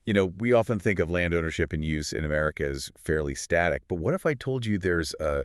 We often think of land ownership and use in America as fairly static, but what if I told you there's a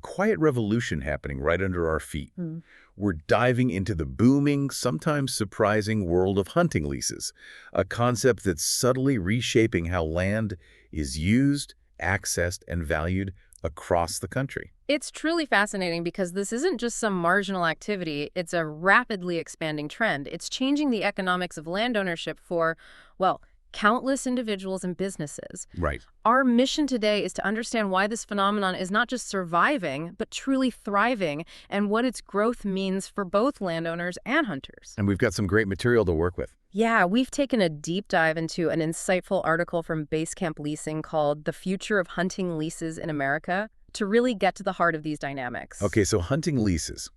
quiet revolution happening right under our feet? Mm. We're diving into the booming, sometimes surprising world of hunting leases, a concept that's subtly reshaping how land is used, accessed, and valued across the country. It's truly fascinating because this isn't just some marginal activity, it's a rapidly expanding trend. It's changing the economics of land ownership for, well, countless individuals and businesses. Right. Our mission today is to understand why this phenomenon is not just surviving, but truly thriving, and what its growth means for both landowners and hunters. And we've got some great material to work with. Yeah, we've taken a deep dive into an insightful article from Basecamp Leasing called The Future of Hunting Leases in America to really get to the heart of these dynamics. Okay, so hunting leases.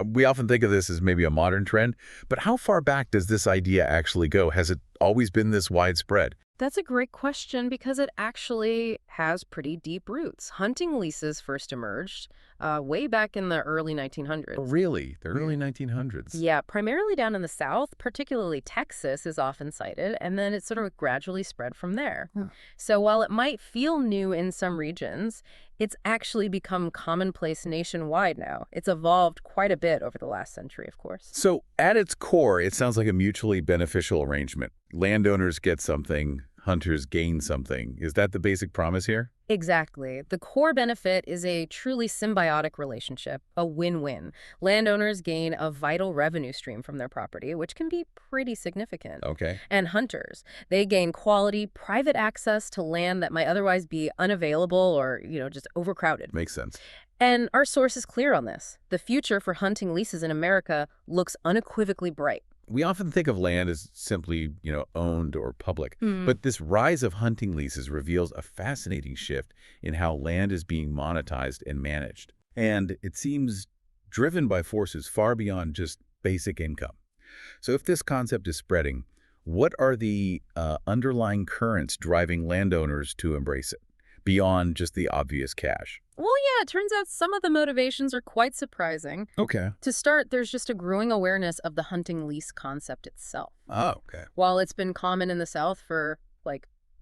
We often think of this as maybe a modern trend, but how far back does this idea actually go? Has it always been this widespread? That's a great question because it actually has pretty deep roots. Hunting leases first emerged way back in the early 1900s. Oh, really? The early 1900s? Yeah, primarily down in the South, particularly Texas is often cited, and then it sort of gradually spread from there. Huh. So while it might feel new in some regions, it's actually become commonplace nationwide now. It's evolved quite a bit over the last century, of course. So at its core, it sounds like a mutually beneficial arrangement. Landowners get something, hunters gain something. Is that the basic promise here? Exactly. The core benefit is a truly symbiotic relationship, a win-win. Landowners gain a vital revenue stream from their property, which can be pretty significant. Okay. And hunters, they gain quality, private access to land that might otherwise be unavailable or, just overcrowded. Makes sense. And our source is clear on this. The future for hunting leases in America looks unequivocally bright. We often think of land as simply, owned or public. But this rise of hunting leases reveals a fascinating shift in how land is being monetized and managed. And it seems driven by forces far beyond just basic income. So if this concept is spreading, what are the underlying currents driving landowners to embrace it, beyond just the obvious cash? Well, yeah, it turns out some of the motivations are quite surprising. Okay. To start, there's just a growing awareness of the hunting lease concept itself. Oh, okay. While it's been common in the South for,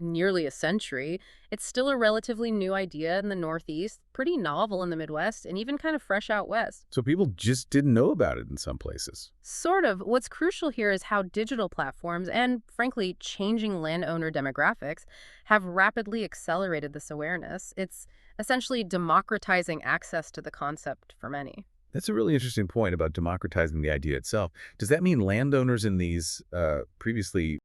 nearly a century, it's still a relatively new idea in the Northeast, pretty novel in the Midwest, and even kind of fresh out West. So people just didn't know about it in some places. Sort of. What's crucial here is how digital platforms and, frankly, changing landowner demographics have rapidly accelerated this awareness. It's essentially democratizing access to the concept for many. That's a really interesting point about democratizing the idea itself. Does that mean landowners in these previously